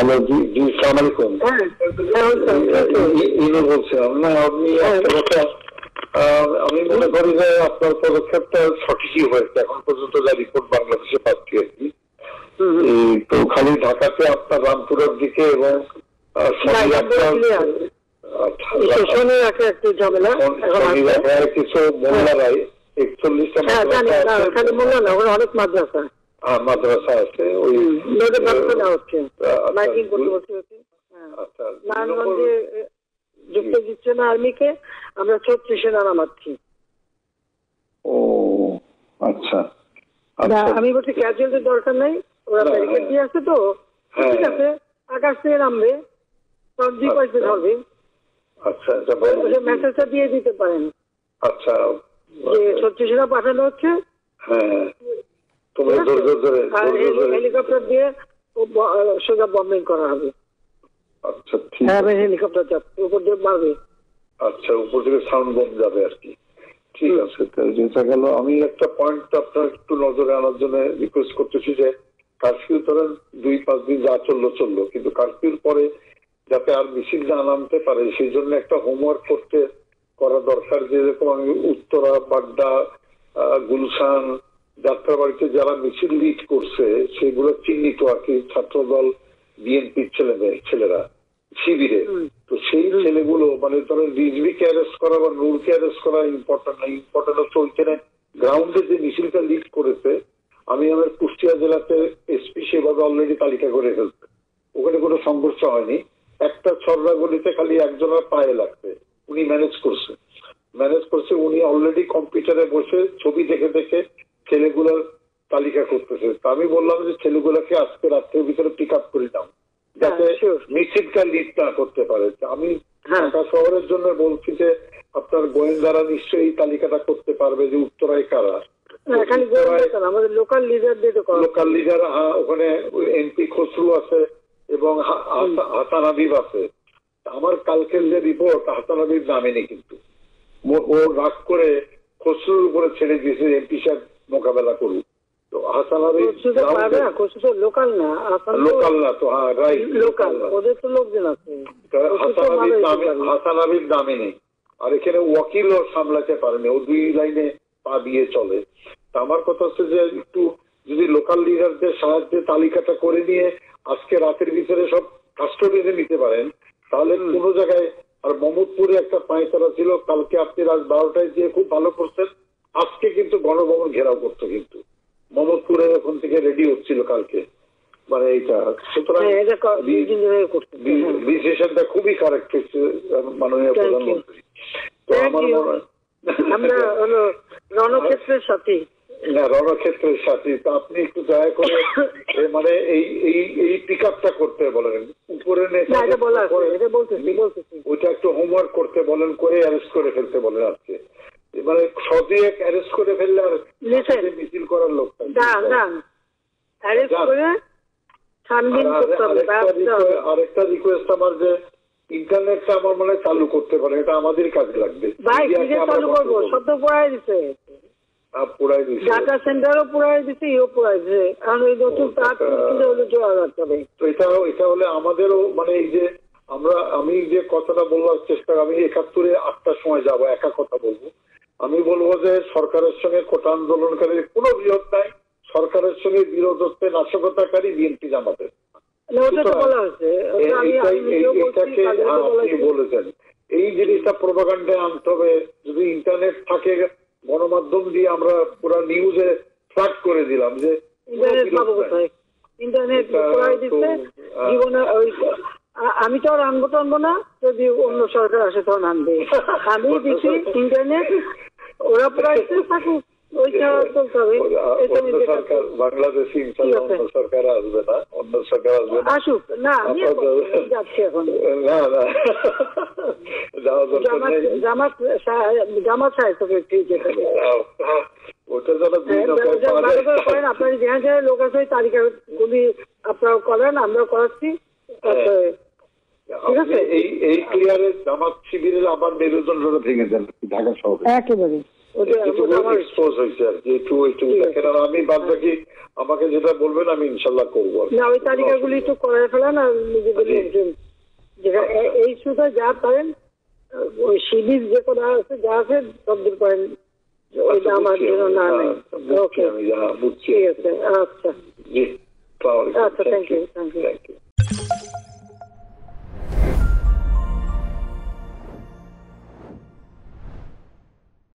Hello, জি জি, সালাম আলাইকুম। বলছিলাম না, আপনি একটা কথা, আমি মনে করি যে আপনার পদক্ষেপটা সঠিকই হয়েছে এখন পর্যন্ত যা রিপোর্ট বাংলাদেশে পাচ্ছি আর কি। তো খালি ঢাকাতে আপনার রামপুরের দিকে এবং কিছু মোল্লারাই 41টা অনেক মাদ্রাসা মাদ্রাসা আছে, ওই নারায়ণগঞ্জে যুক্ত দিচ্ছে না আর্মিকে, আমরা 36 সেনা নামাচ্ছি। ও আচ্ছা, আমি বলছি ক্যাজুয়ালিটির দরকার নাই, ওরা ব্যারিকেড দিয়ে আসছে তো ঠিক আছে, আকাশ থেকে নামবে তখন 2 পয়সা ধরবে। আচ্ছা, মেসেজটা দিয়ে দিতে পারেন। আচ্ছা, যে 36 সেনা পাঠানো হচ্ছে, হ্যাঁ, হেলিকপ্টার দিয়ে সোজা বম্বিং করা হবে। আচ্ছা, ঠিক আছে, হেলিকপ্টার যাচ্ছে উপর দিয়ে মারবে। আচ্ছা, উপর থেকে সাউন্ড বম্ব যাবে আর কি। ঠিক আছে, যেটা গেল। আমি একটা পয়েন্ট আপনার একটু নজরে আনার জন্য রিকোয়েস্ট করতেছি যে কারফিউ ধরেন 2-5 দিন যা চললো, কিন্তু কারফিউর পরে যাতে আর মিছিল না নামতে পারে সেই জন্য একটা হোমওয়ার্ক করা দরকার। যেরকম আমি উত্তরা, বাড্ডা, গুলশান, যাত্রাবাড়িতে যারা মিছিল লিড করছে সেগুলো চিহ্নিত আর কি, ছাত্রদল, বিএনপির ছেলেরা শিবিরে। তো সেই ছেলেগুলো মানে ধরেন রিজভিকে অ্যারেস্ট করা বা নূরকে অ্যারেস্ট করা ইম্পর্টেন্ট না, ইম্পর্টেন্ট হচ্ছে ওইখানে গ্রাউন্ডে যে মিছিলটা লিড করেছে। আমি আমার কুষ্টিয়া জেলাতে এসপি সেভাবে অলরেডি তালিকা করে ফেলছে, ওখানে কোনো সংঘর্ষ হয়নি। একটা ছড়রা গলিতে খালি একজনের পায়ে লাগছে, উনি ম্যানেজ করছে। উনি অলরেডি কম্পিউটারে বসে ছবি দেখে ছেলেগুলোর তালিকা করতেছে। তা আমি বললাম যে ছেলেগুলোকে আজকে রাত্রের ভিতরে পিক আপ করে দাও, যাতে মিছিলটা লিড না করতে পারে। আমি ঢাকা শহরের জন্য বলছি যে আপনার গোয়েন্দারা নিশ্চয়ই এই তালিকাটা করতে পারবে যে উত্তরায় কারা। আমাদের লোকাল লিডার, ওখানে এমপি খসরু আছে এবং হাসান হাবিব আছে। আমার কালকের যে রিপোর্ট, হাসান হাবিব নামেনি, কিন্তু ও রাগ করে খসরুর উপরে ছেড়ে দিয়েছে এমপি সাহেব মোকাবেলা করুক। তো হাসান হাবিব লোকাল না তো, হ্যাঁ রাইট, লোকাল, ওদের তো লোকজন আছে। হাসান হাবিব নামে নেই, আর এখানে ওয়াকিলও সামলাতে পারেনি, ও 2 লাইনে পা দিয়ে চলে। আমার কথা হচ্ছে যে একটু যদি লোকাল লিডারদের সাহায্যে তালিকাটা করে নিয়ে আজকে রাতের ভিতরে সব কাস্টডিতে নিতে পারেন, তাহলে কোনো জায়গায়। আর মোহাম্মদপুরে একটা পায়তারা ছিল, কালকে আপনি রাত 12টায় দিয়ে খুব ভালো করছেন, আজকে কিন্তু গণভবন ঘেরাও করতো, কিন্তু মোহাম্মদপুরে ওখান থেকে রেডি হচ্ছিল কালকে, মানে এইটা। সুতরাং ডিসিশনটা খুবই কারেক্ট হচ্ছে মাননীয় প্রধানমন্ত্রী। তো আমার মনে হয় আমরা হলো রণক্ষেত্রের সাথে রণক্ষেত্রের সাথে আপনি একটু দয়া করে মানে এই পিক আপটা করতে বলেন, উপরে ওইটা একটু হোমওয়ার্ক করতে বলেন, করে অ্যারেস্ট করে ফেলতে বলেন আজকে। মানে সদিয়েক অ্যারেস্ট করে ফেললে আর মিছিল করার লোক আরেকটা রিকোয়েস্ট আমার, যে ইন্টারনেটটা আমার মনে হয় চালু করতে পারে, এটা আমাদের কাজে লাগবে। পুরাই দিচ্ছে, ডাটা সেন্টারও পুরাই দিচ্ছে, ইও পুরাই দিচ্ছে, কারণ ওই নতুন তার তো এটা হলে আমাদেরও মানে এই যে আমি যে কথাটা বলবার চেষ্টা, আমি 71-এ 8টার সময় যাবো, একা কথা বলবো। আমি বলবো যে সরকারের সঙ্গে কোটা আন্দোলনকারীর কোনো বিরোধ নাই, সরকারের সঙ্গে বিরোধ হচ্ছে নাশকতাকারী বিএনপি জামাতের। আপনি বলেছেন এই জিনিসটা প্রোপাগান্ডায় আনতে হবে। যদি ইন্টারনেট থাকে, গণমাধ্যম দিয়ে আমরা পুরো নিউজে ট্র্যাক করে দিলাম যে ইন্টারনেট জীবনে আমি তো আর আনবো না, যদি অন্য সরকার আসে তখন আনবে। আমি দিচ্ছি ইন্টারনেট, ওরা প্রায় থাকুক, ওইটা চলতে হবে। বাংলাদেশে অন্য সরকার আসবে না, অন্য সরকার আসবে না, আসুক না, আমি যাচ্ছি এখন। না জামাত ওটা যারা আপনার যেখানে লোক আছে তালিকাগুলি আপনারা করেন, আমরাও করাচ্ছি। ঠিক আছে, এই ক্লিয়ারে জামাত শিবিরের আবার মেরুদণ্ডটা ভেঙে দেন ঢাকা শহরে একেবারে। আমার এক্সপোজ হয়েছে আর কি, একটু দেখেন। আর আমি বাদ বাকি আমাকে যেটা বলবেন আমি ইনশাল্লাহ করবো। না ওই তালিকাগুলি একটু করে ফেলেন আর নিজেদের লোকজন যেটা এই শুধু যা পারেন ওই সিরিজ যে কোনো আছে যা আছে সব দূর করেন, ওইটা আমার জন্য না নেই। ওকে আমি বুঝছি। ঠিক আছে, আচ্ছা জি, আচ্ছা, থ্যাংক ইউ। Thank you.